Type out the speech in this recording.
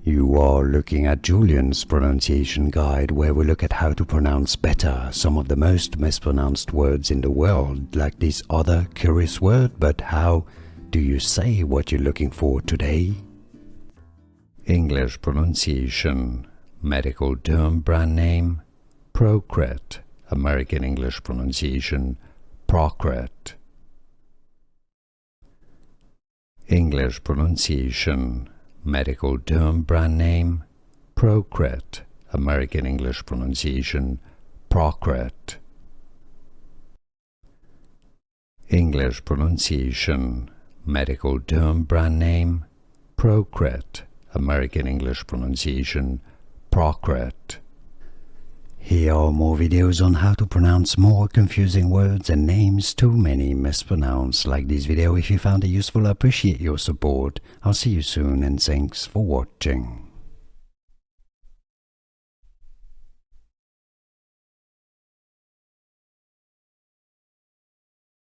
You are looking at Julian's pronunciation guide, where we look at how to pronounce better some of the most mispronounced words in the world, like this other curious word. But how do you say what you're looking for today? English pronunciation, medical term, brand name, Procrit. American English pronunciation, Procrit. English pronunciation, medical term, brand name, Procrit. American English pronunciation, Procrit. English pronunciation, medical term, brand name, Procrit. American English pronunciation, Procrit. Here are more videos on how to pronounce more confusing words and names too many mispronounced. Like this video if you found it useful. I appreciate your support. I'll see you soon and thanks for watching.